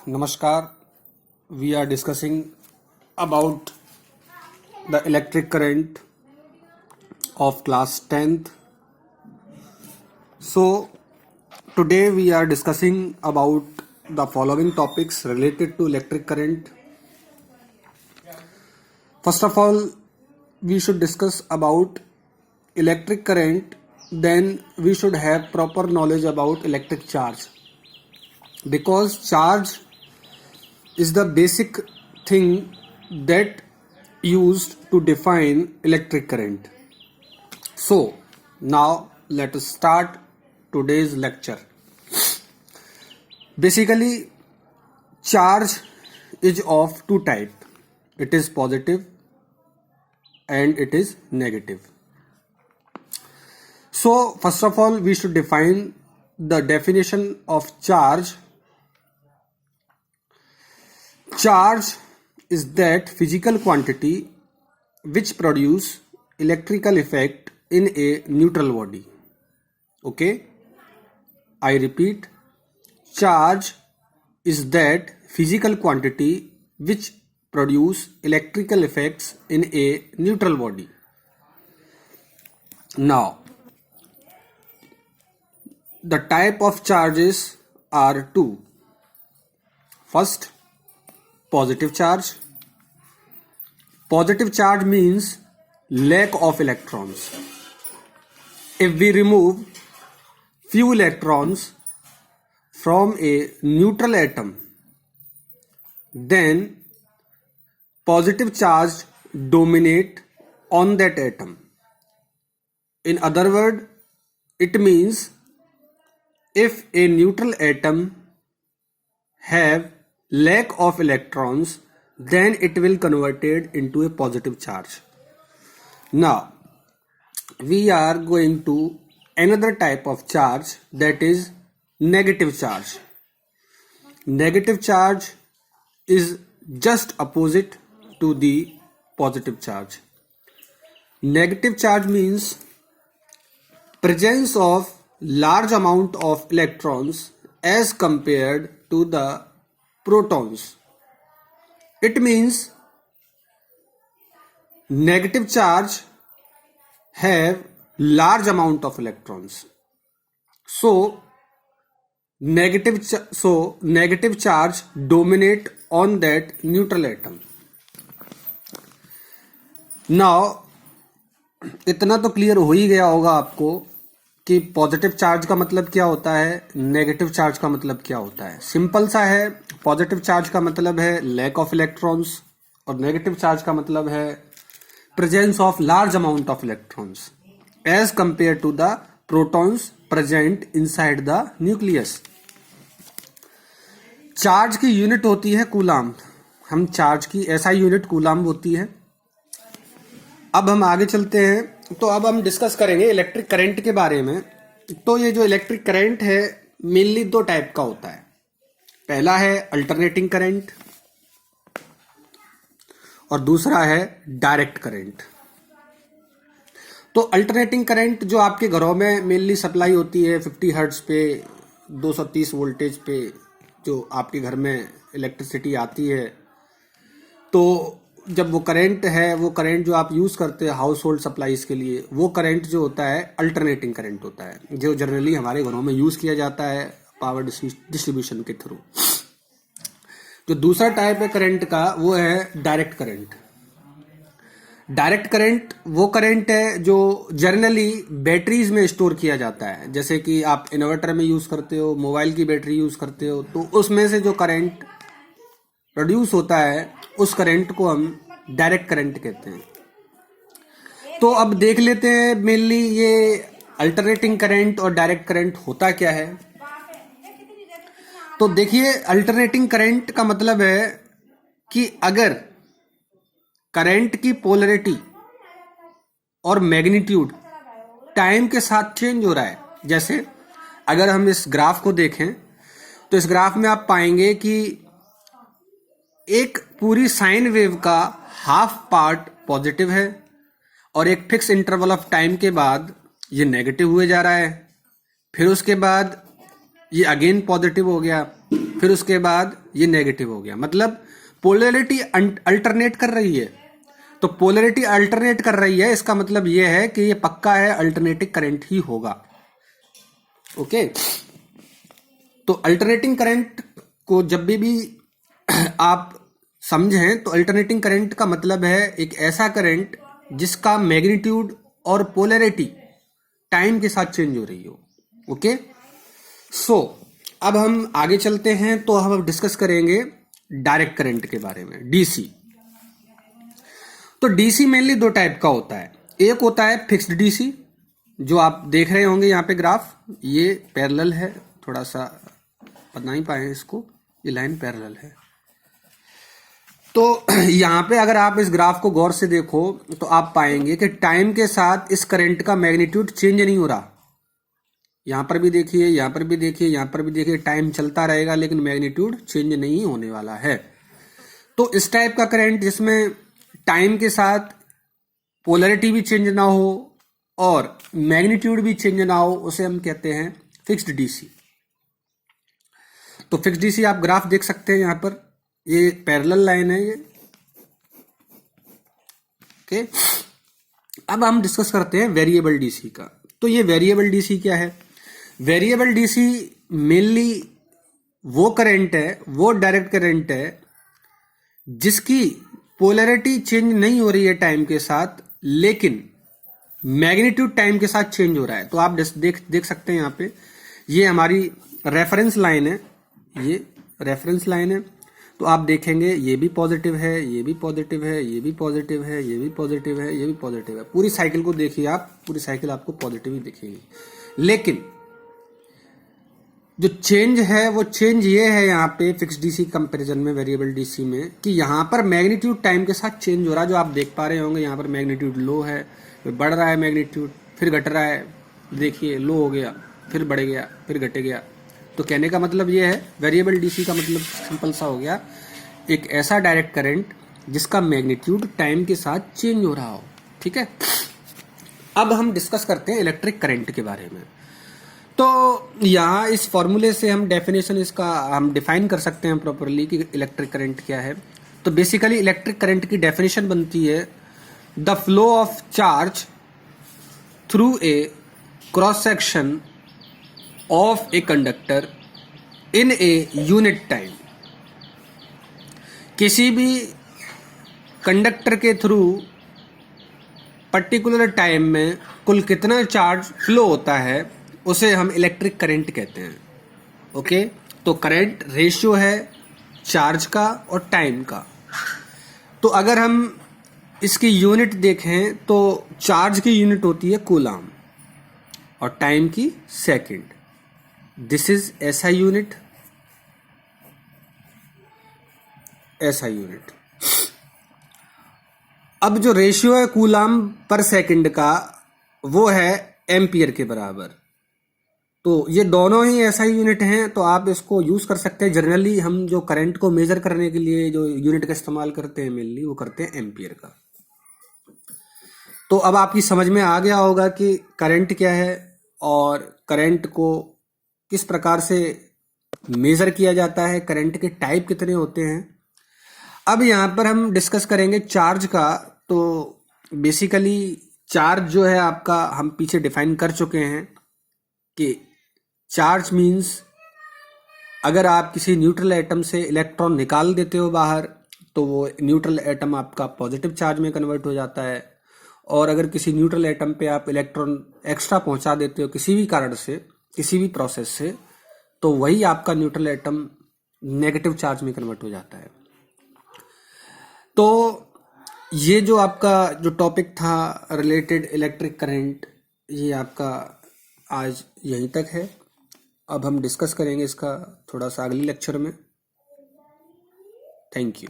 Namaskar. We are discussing about the electric current of class 10th. So today we are discussing about the following topics related to electric current. First of all, we should discuss about electric current, then we should have proper knowledge about electric charge, because charge is the basic thing that used to define electric current. So now let us start today's lecture. Basically, charge is of two types. It is positive and it is negative. So first of all, we should define the definition of charge. Charge is that physical quantity which produce electrical effect in a neutral body. Okay, I repeat, charge is that physical quantity which produce electrical effects in a neutral body. Now, the type of charges are two. First, positive charge. Positive charge means lack of electrons. If we remove few electrons from a neutral atom, then positive charge dominate on that atom. In other words, it means if a neutral atom have lack of electrons, then it will converted into a positive charge. Now we are going to another type of charge, that is negative charge. Negative charge is just opposite to the positive charge. Negative charge means presence of large amount of electrons as compared to the protons. It means negative charge have large amount of electrons. So negative charge dominate on that neutral atom. Now इतना तो clear हो ही गया होगा आपको कि positive charge का मतलब क्या होता है, नेगेटिव चार्ज का मतलब क्या होता है. सिंपल सा है. पॉजिटिव चार्ज का मतलब है लैक ऑफ इलेक्ट्रॉन्स और नेगेटिव चार्ज का मतलब है presence of large amount of electrons as compare to the protons present inside the nucleus. Charge की यूनिट होती है कूलाम. हम चार्ज की एसआई यूनिट कूलाम होती है. अब हम आगे चलते हैं. तो अब हम डिस्कस करेंगे इलेक्ट्रिक करंट के बारे में. तो ये जो इलेक्ट्रिक करंट है मेनली दो टाइप का होता है. पहला है अल्टरनेटिंग करंट और दूसरा है डायरेक्ट करंट. तो अल्टरनेटिंग करंट जो आपके घरों में मेनली सप्लाई होती है 50 हर्ट्ज पे 230 वोल्टेज पे जो आपके घर में इलेक्ट्रिसिटी आती है, तो जब वो करंट है, वो करंट जो आप यूज़ करते हैं हाउस होल्ड सप्लाईज के लिए, वो करंट जो होता है अल्टरनेटिंग करंट होता है, जो जनरली हमारे घरों में यूज़ किया जाता है पावर डिस्ट्रीब्यूशन के थ्रू. जो दूसरा टाइप है करंट का वो है डायरेक्ट करंट. डायरेक्ट करंट वो करंट है जो जनरली बैटरीज में स्टोर किया जाता है. जैसे कि आप इन्वर्टर में यूज़ करते हो, मोबाइल की बैटरी यूज़ करते हो, तो उसमें से जो करंट प्रोड्यूस होता है उस करंट को हम डायरेक्ट करंट कहते हैं. तो अब देख लेते हैं मेनली ये अल्टरनेटिंग करंट और डायरेक्ट करंट होता क्या है. तो देखिए, अल्टरनेटिंग करंट का मतलब है कि अगर करंट की पोलैरिटी और मैग्नीट्यूड टाइम के साथ चेंज हो रहा है. जैसे अगर हम इस ग्राफ को देखें तो इस ग्राफ में आप पाएंगे कि एक पूरी साइन वेव का हाफ पार्ट पॉजिटिव है और एक फिक्स इंटरवल ऑफ टाइम के बाद ये नेगेटिव हुए जा रहा है. फिर उसके बाद ये अगेन पॉजिटिव हो गया, फिर उसके बाद ये नेगेटिव हो गया, मतलब पोलैरिटी अल्टरनेट कर रही है। तो पोलैरिटी अल्टरनेट कर रही है, इसका मतलब ये है कि ये पक्का है अल्टरनेटिंग करंट ही होगा। ओके, तो अल्टरनेटिंग करंट को जब भी आप समझें तो अल्टरनेटिंग करंट का मतलब है एक ऐसा करंट जिसका मैग्नीट्यूड और पोलैरिटी टाइम के साथ चेंज हो रही हो। ओके, सो अब हम आगे चलते हैं, तो हम अब डिस्कस करेंगे डायरेक्ट करंट के बारे में, डीसी। तो डीसी मेनली दो टाइप का होता है। एक होता है फिक्स्ड डीसी, जो आप देख रहे होंगे यहाँ पे ग्राफ, ये पैरेलल है, थोड़ा सा बना ही पाए इसको, ये लाइन पैरेलल है। तो यहाँ पे अगर आप इस ग्राफ को गौर से देखो तो आप पाएंगे कि टाइम के साथ इस करंट का मैग्नीट्यूड चेंज नहीं हो रहा। यहाँ पर भी देखिए, यहाँ पर भी देखिए, यहाँ पर भी देखिए, टाइम चलता रहेगा लेकिन मैग्नीट्यूड चेंज नहीं होने वाला है। तो इस टाइप का करंट जिसमें टाइम के साथ पोलैरिटी भी चेंज ना हो और मैग्नीट्यूड भी चेंज ना हो, उसे हम कहते हैं फिक्स्ड डीसी। तो फिक्स्ड डीसी आप ग्राफ देख सकते हैं, यहाँ पर ये पैरेलल लाइन है ये। ओके, अब हम डिस्कस करते हैं वेरिएबल डीसी का। तो ये वेरिएबल डीसी क्या है? वेरिएबल डीसी मेनली वो करंट है, वो डायरेक्ट करंट है जिसकी पोलैरिटी चेंज नहीं हो रही है टाइम के साथ, लेकिन मैग्नीट्यूड टाइम के साथ चेंज हो रहा है। तो आप देख सकते हैं यहाँ पे, ये हमारी रेफरेंस लाइन है, ये रेफरेंस लाइन है। तो आप देखेंगे ये भी पॉजिटिव है, ये भी पॉजिटिव है, ये भी पॉजिटिव है, ये भी पॉजिटिव है, ये भी पॉजिटिव है। पूरी साइकिल को देखिए आप, पूरी साइकिल आपको पॉजिटिव ही दिखेगी। लेकिन जो चेंज है वो चेंज ये है यहाँ पे फिक्स डीसी कंपैरिजन में वेरिएबल डीसी में, कि यहाँ पर मैग्नीट्यूड टाइम के साथ चेंज हो रहा है। जो आप देख पा रहे होंगे यहाँ पर मैग्नीट्यूड लो है, फिर बढ़ रहा है मैग्नीट्यूड, फिर घट रहा है, देखिए लो हो गया, फिर बढ़ गया, फिर घट गया। तो कहने का मतलब ये है, वेरिएबल डीसी का मतलब सिंपल सा हो गया, एक ऐसा डायरेक्ट करंट जिसका मैग्नीट्यूड टाइम के साथ चेंज हो रहा हो। ठीक है, अब हम डिस्कस करते हैं इलेक्ट्रिक करंट के बारे में। तो यहाँ इस फॉर्मूले से हम डेफिनेशन इसका हम डिफाइन कर सकते हैं प्रॉपरली कि इलेक्ट्रिक करंट क्या है। तो बेसिकली इलेक्ट्रिक करंट की डेफिनेशन बनती है, the flow of charge through a cross section of a conductor in a unit time. किसी भी कंडक्टर के थ्रू पर्टिकुलर टाइम में कुल कितना चार्ज फ्लो होता है उसे हम इलेक्ट्रिक करंट कहते हैं। ओके, तो करंट रेशियो है चार्ज का और टाइम का। तो अगर हम इसकी यूनिट देखें तो चार्ज की यूनिट होती है कूलाम और टाइम की second. This is SI unit, SI unit. अब जो रेशियो है कूलाम पर सेकंड का वो है एम्पियर के बराबर। तो ये दोनों ही एसआई यूनिट हैं, तो आप इसको यूज कर सकते हैं। जनरली हम जो करंट को मेजर करने के लिए जो यूनिट का इस्तेमाल करते हैं मेनली वो करते हैं एम्पियर का। तो अब आपकी समझ में आ गया होगा कि करंट क्या है और करंट को किस प्रकार से मेजर किया जाता है, करंट के टाइप कितने होते हैं। अब यहाँ पर हम डिस्कस करेंगे चार्ज का। तो बेसिकली चार्ज जो है आपका, हम पीछे डिफाइन कर चुके हैं कि चार्ज मीन्स अगर आप किसी न्यूट्रल एटम से इलेक्ट्रॉन निकाल देते हो बाहर तो वो न्यूट्रल एटम आपका पॉजिटिव चार्ज में कन्वर्ट हो जाता है, और अगर किसी न्यूट्रल एटम पे आप इलेक्ट्रॉन एक्स्ट्रा पहुंचा देते हो किसी भी कारण से, किसी भी प्रोसेस से, तो वही आपका न्यूट्रल एटम नेगेटिव चार्ज में कन्वर्ट हो जाता है। तो ये जो आपका जो टॉपिक था रिलेटेड इलेक्ट्रिक करंट, ये आपका आज यहीं तक है। अब हम डिस्कस करेंगे इसका थोड़ा सा अगले लेक्चर में। Thank you.